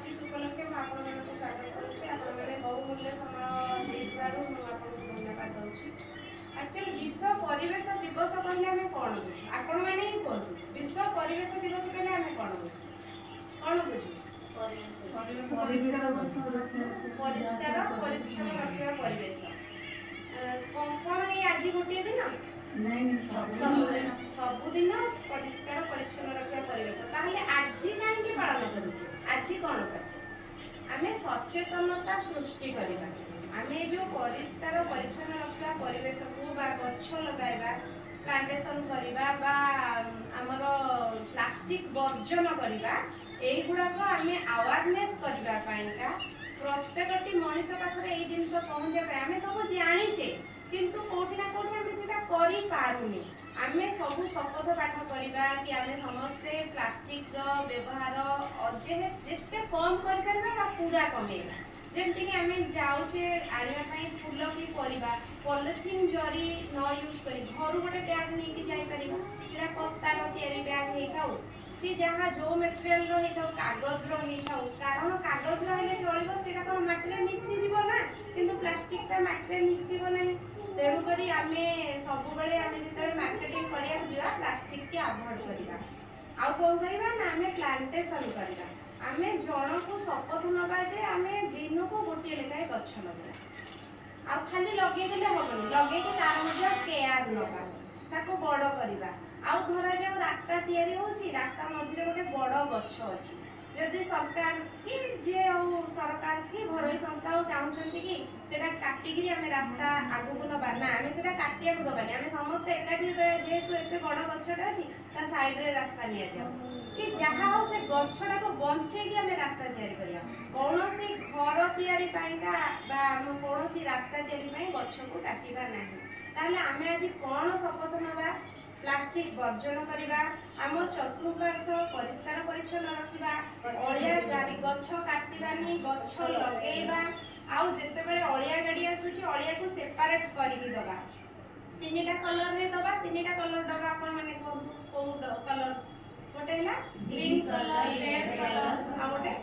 पचिश उपलक्षे मुझे स्वागत करुँचे बहुमूल्य समय देथिबारु धन्यवाद दूसरी। एक्चुअली विश्व परिवेश दिवस कहले आम कौन बुझु आपण मैंने ही कहतु विश्व परिवेश दिवस कहले आम कौन बुझु परिष्कार परिच्छन्न रखा परिवेश कौन ये आज गोटे दिन सबुदिन परिष्कार परिच्छन्न रखा परिवेश ताहले आज कहीं पालन करुचे आज कौन आम सचेतनता सृष्टि करवा आम जो परिष्कार परिच्छन्न रखा परिवेश को गछ लगाइबा प्लांटेशन करवा आमर प्लास्टिक वर्जन करवा यहीगुड़ाक आम अवेयरनेस करने प्रत्येकटी मनीष पाखे ये जिन पहुँचा आम सब जाचे किंतु कोठी ना कोठी आम से करें आम सब शपथ पाठ करवा कि आम समस्ते प्लास्टिक व्यवहार जिते कम कर पूरा कमेवा जमती कि आम जाऊे आने फूल कि परिबा पॉलिथीन जरी न यूज कर घर गोटे बैग नहीं जापर पत्तार तैयारी बैग होता कि जहाँ जो मेटेरियल कागज कारण कागज रही चलो कौन माटी मिसीज ना कि प्लास्टिक माटी मिसब ना तेणुक आम सब जो मार्केटिंग करा प्लास्टिक की अवॉइड करवा आउ कौन करवा ना आम प्लांटेशन करवा आम जन को शपथ नवा जे आम दिन को गोटे लेखाएं गछ लगा आ खाली लगे हम लगे तार केयर नवा ताको बड़ करवा आउ धरा जाओ रास्ता तैयारी होची रास्ता मझे गोटे बड़ गछ अच्छी जदि सरकार कि जे सरकार कि घरोई संस्था चाहते कि सेटा काटिकी आम रास्ता आगू नवा ना आम से काटिया दबानी आम समस्ते एकाठी जेहेतु एत बड़ गछटा अच्छी ता साइड रे रास्ता नि जाओ कि जहाँ हो से गछटा को बंचे कि आम रास्ता तैयारी करिया कौन सी घर तैयारी पाइका बा कौन सी रास्ता तैयारी गछ को काटिबा नाही ताहले आम आज कौन शपथ नवा प्लास्टिक वर्जन करवा आम चतुर्पार्श्व परिष्कार परिच्छन्न रखा अलिया गाड़ी गछ काटवानी गछ लगेवा आउ जिते बड़े अलिया गाड़ी आसूची अलिया को सेपरेट करके दबा तीन कलर रे दबा तीन कलर दबा आपण माने को कलर गोटे है ग्रीन कलर रेड कलर आ गोटे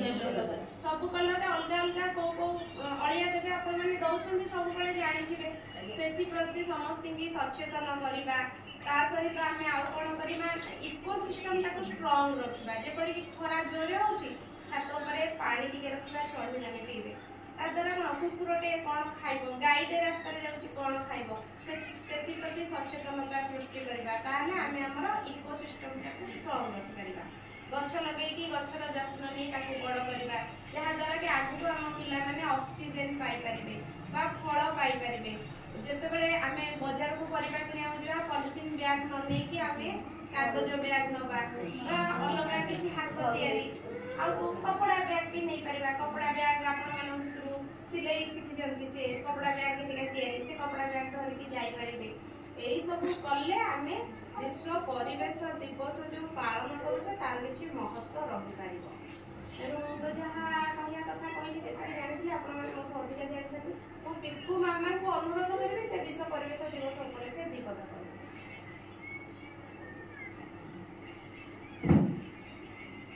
येलो कलर सब कलर रे अलग अलग को अलिया देबे आपण माने दउछंती सब बळे जानिथिबे सेति प्रति समस्त की सचेतन करबा ता सहित आम आउ कौन करवा इकोसिस्टम टाको स्ट्रॉन्ग रखा जेपरी खरा जोर होची छात पर पानी टिके रखा चढ़ी जाने पीबे ता द्वारा कौन कुकुरटे कौन खाइब गाईटे रास्ता जाऊँगी कौन खाइब से प्रति सचेतनता सृष्टि करवा ताहले आम आमर इकोसिस्टम टाको स्ट्रॉन्ग रखिपर गछ लगे गछर जत्न नहीं ताको बड़ करवा जहाँद्वारा कि आगू आम पिला माने ऑक्सीजन पाई परिबे बा फल पाई परिबे जिते बड़े आम बजार को परिबा किना जा पॉलिथीन बैग न लेके आम कागज बैग नवा अलग किसी हाथ तैयारी आ कपड़ा बैग भी नहीं पारिबा कपड़ा बैग आपण मन भितरु सिलाई शिखी से कपड़ा बैग तैयारी से कपड़ा बैग धरिकी जाई परिबे एई सब कले आम विश्व परिवेश दिवस जो पालन करुचे तार किछि महत्व रहि पारिबो तेणु तो जहाँ कहया कथा कहली से जानी आपण मैंने मोट अधिका जानते मो पिकू मामा को अनुरोध करी से विश्व परिवेश दिवस उपलक्षे दी कथा कह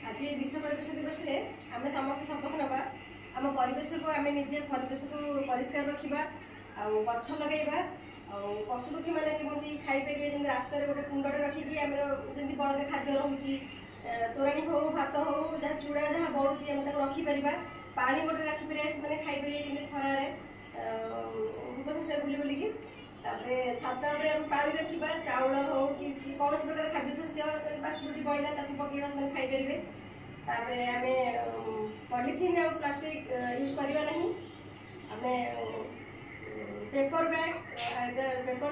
आज विश्व परिवेश दिवस रे आम समस्त शपथ नवा आम परिवेश को आम निजे परिवेश को परिष्कार रखा गछ लगेगा पशु पक्षी मैंने केमी खाईपारे जमी रास्ता गोटे कुंडटे रखिकी आम जमी बड़का खाद्य रोचे तोराणी हो भात हो जहाँ चूड़ा जहाँ बढ़ुची आम रखिपर पानी गोटे रखिपर से खाईपारे कि खरार से बुली बुलिकी छात पानी रखा चाउल हो कि कौन प्रकार खाद्य शस्य बासी बहला पकड़ा से खाईपारे आम पॉलिथीन और प्लास्टिक यूज करवा नहीं आम पेपर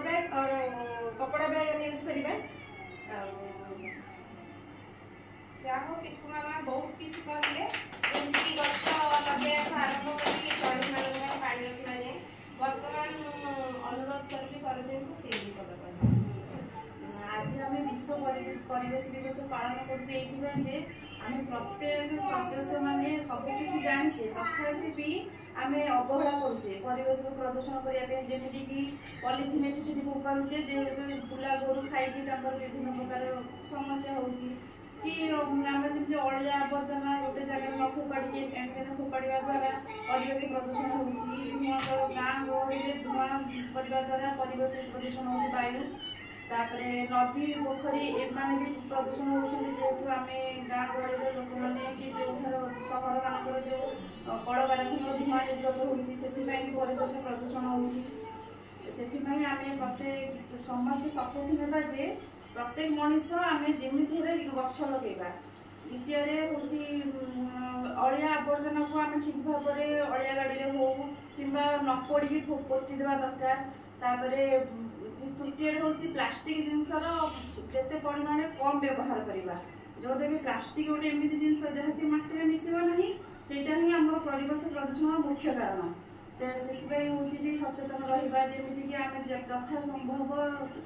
बैग और कपड़ा बैग आम यूज करवा चाहो पिकू मामा बहुत किसी कहले जमी गछ लगे आरंभ कर चढ़ी मार पानी रखा जाए बर्तमान अनुरोध करी सरजन को सी भी पद आज आम विश्व परिवेश दिवस पालन कर आम प्रत्येक सदस्य मैंने सबकि जाचे तथापि भी आम अवहेला करुचे परिवेश को प्रदूषण करने जमीक पॉलिथीन एटी फोपाड़ुचे बुला गोरु खाई विभिन्न प्रकार समस्या होची कि आम जमी अलिया आवर्जना गोटे जगह न फोपाड़ी एंड फोपाड़ा द्वारा परिवेश प्रदूषण हो गाँ गहली धूआं करने द्वारा परिवेश प्रदूषण हो वायु तापर नदी पोखरी एम भी प्रदूषण होती जेहेतु आम गाँ गहली लोक मैंने कि जो सहर मानक जो कल कारखाना धूआं निर्गत होती परिवेश प्रदूषण होती आम प्रत्येक समस्त शपथ ना जे प्रत्येक मनीष आम जमी गछ लगेगा द्वितीय हूँ अलिया आवर्जना को आम ठीक भाव में अलिया गाड़ी हो कि न पोड़ी पोती देवा दरकार तापर तृतीय हूँ प्लास्टिक जिनसर जिते परिमाण कम व्यवहार करवा जोटा कि प्लास्टिक गोटे एमती जिनस जहाँकि माटी मिसब ना ସେଇଟା ହିଁ ଆମର ପରିବେଶ ପ୍ରଦୂଷଣର ମୁଖ୍ୟ କାରଣ ସେଥିପାଇଁ ହେଉଛି ବି ସଚେତନ ରହିବା ଯେମିତିକି ଆମେ ଯଥା ସମ୍ଭବ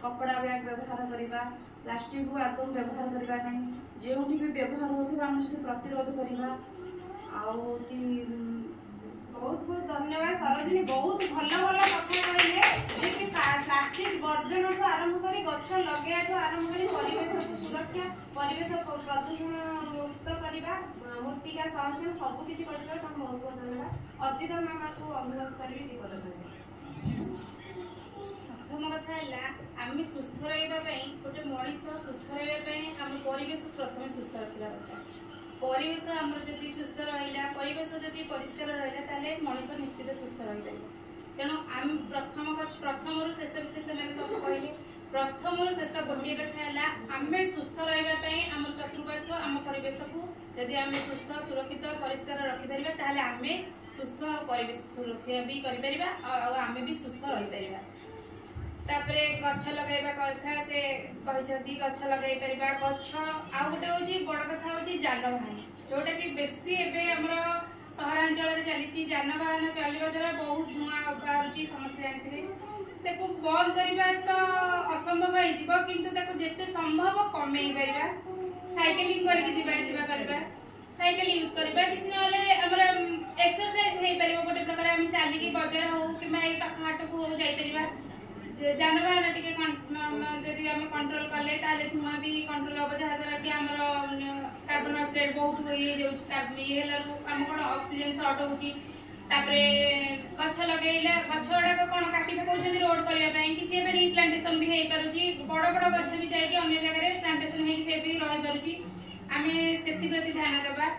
କପଡ଼ା ବ୍ୟାଗ୍ ବ୍ୟବହାର କରିବା ପ୍ଲାଷ୍ଟିକକୁ ଆଦୌ ବ୍ୟବହାର କରିବା ନାହିଁ ଯେଉଁଠି ବି ବ୍ୟବହାର ହେଉଥିବା ଆମେ ସେଠି ପ୍ରତିରୋଧ କରିବା ଆଉ ହେଉଛି बहुत बहुत धन्यवाद सरोजिनी बहुत भल भल कथा कहले कि प्लास्टिक वर्जन ठू आरंभ करी गछ लगे आरंभ करी परिवेश सुरक्षा परिवेश प्रदूषण मुक्त करवा मूर्तिका संरक्षण सब किसी बहुत बहुत धन्यवाद अधिक मामा को अनुरोध करी प्रथम कथा आम सुस्थ रहा गोटे मनीष सुस्थ रहा आम परिवेश प्रथम सुस्थ रखा दरकार परिवेश आमर जदि सुस्थ रहा परिवेश जदि परिष्कार रहा ताले मनीष निश्चित सुस्थ रही तेणु आम प्रथम शेष भितर से कहले प्रथम शेष गोटे कथा है आम सुस्थ रहा आम चतुर्पार्श्व आम परिवेश को जदि आम सुस्थ सुरक्षित परिष्कार रखिपर ताले आम सुस्थ परिवेश सुरक्षा भी कर आम भी सुस्थ रहीपर तापरे गछ लगाइबा कथा से कहते गछ लगे पार गछ आ गोटे हूँ बड़ कथा हूँ जानवाहन जोटा कि बेसी एबे हमर सहरांचल चली जानवाहन चलवा द्वारा बहुत धूआं बाहर समस्ते जानते बंद करवा तो असंभव हो जिते संभव कमे पार साइकेलिंग करके साइकेल यूज करवा किसी ना एक्सरसाइज हो पार गोटे प्रकार आम चलिकी बजार हो कि पाखहाट को हो जापर जानवाहन टी जदि आम कंट्रोल कले धूआं भी कंट्रोल हम जहाद्वारा कि आम कार्बन ऑक्साइड बहुत ये आम कौन ऑक्सीजन सर्ट होपर गछ लगेला गछ गुड़ाक कौन काटी पकाउछन रोड करने किसी रिप्लांटेशन भी हो पारुची बड़ बड़ गछ भी जाइए अन्य जगह प्लांटेशन होगी भी रही पारुची आम से प्रति ध्यान देवा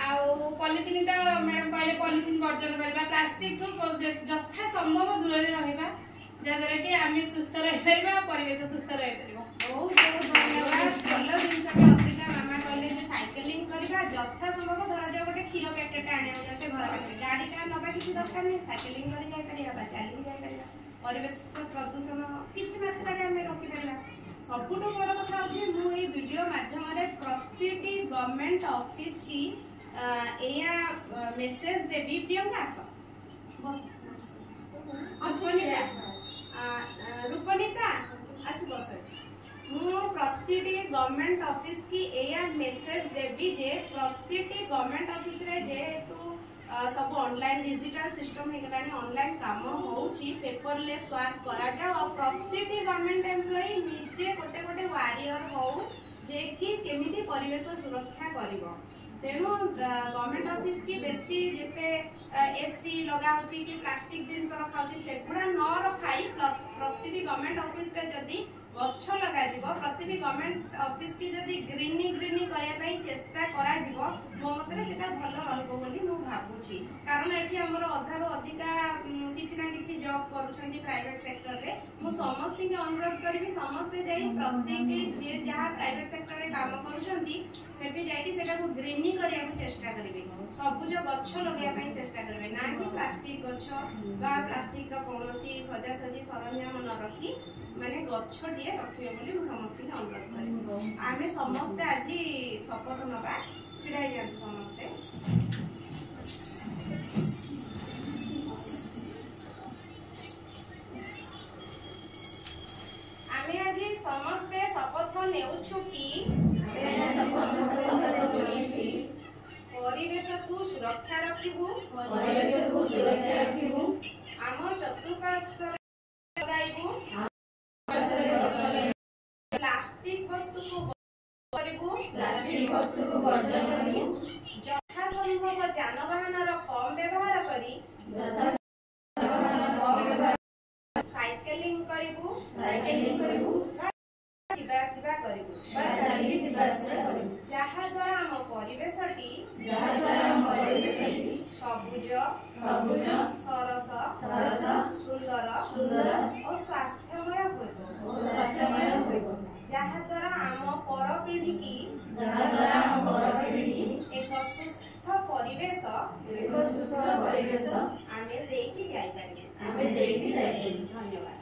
आउ पॉलिथिन तो मैडम कहले पॉलिथिन वर्जन करवा प्लास्टिक यथा संभव दूर रहा जहाँद्वारा कि आम सुस्थ रहीपर परिवेश सुस्थ रहीपर बहुत बहुत धन्यवाद भल जिन अधिका मामा कहले साइकेलिंग करवा यथा संभव धरा जाए गोटे क्षीर पैकेट आने जाते घर पाखे गाड़ी टा नवा किसी दरकार नहीं साइकेलिंग कर जापर चली जापर परिवेश प्रदूषण किसी मात्रा आम रखिपर सबुठ बड़ कथा हूँ मुझे वीडियो माध्यम प्रति गवर्नमेंट ऑफिस की या मेसेज देवी प्रियंका आस बस अच्छा रूपनीता आस बस प्रति गवर्नमेंट ऑफिस की एया मेसेज देवी जे प्रति गवर्नमेंट ऑफिस रे जेहेतु सब ऑनलाइन डिजिटल सिस्टम हो ऑनलाइन काम होची पेपरलेस वर्क करा जाओ और प्रति गवर्नमेंट एम्प्लॉई निजे गोटे गोटे वारियर हो जे कि केमिति परिवेश सुरक्षा करिवो तेणु गवर्नमेंट ऑफिस की बेसी जिते एसी लगा कि प्लास्टिक जिन रखा सेगुड़ा न रखाई प्रति गवर्नमेंट ऑफिस रे जदि गछ लगा प्रति गवर्नमेंट ऑफिस की जदि ग्रीनी करने चेष्टा करा मो मत भल रही भावुची कारण ये आम अधार अधिका किसी ना कि जॉब कर प्राइवेट सेक्टर रे मु समस्त अनुरोध करी समस्ते जाई प्रत्येक जे जहाँ प्राइवेट सेक्टर रे काम कर ग्रीनी करने चेष्टा करेंगे सबुज गछ लगे चेष्टा करेंगे ना कि प्लास्टिक गछ प्लास्टिक कौन सजासजी सरंजाम न रखी माने गछ टे रखिए बोली समस्त अनुरोध करें आम समस्ते आज शपथ नवा छिड़ा जातु समस्ते आम आज समस्ते शपथ नेउछु कि परिवेश को सुरक्षा रखिबु आम चतुर्पार्श्व लगाइबु प्लास्टिक वस्तु को करिबु ବସ୍ତୁକୁ ବର୍ଜନ କରିବୁ। ଯଥାସମ୍ଭବ ଯାନବାହନର କମ୍ ବ୍ୟବହାର କରି ସାଇକେଲିଂ କରିବୁ। ଯିବା ଆସିବା କରିବୁ। ଯାହା ଦ୍ୱାରା ଆମ ପରିବେଶଟି ସବୁଜ ସରସ ସୁନ୍ଦର ଓ ସ୍ୱାସ୍ଥ୍ୟମୟ ହୋଇବ। ଯାହା ଦ୍ୱାରା ଆମ ପର ପିଢ଼ିକି ଏକ ସୁସ୍ଥ ପରିବେଶ ଆମେ ଦେଇକି ଯାଇପାରିବୁ। ଧନ୍ୟବାଦ।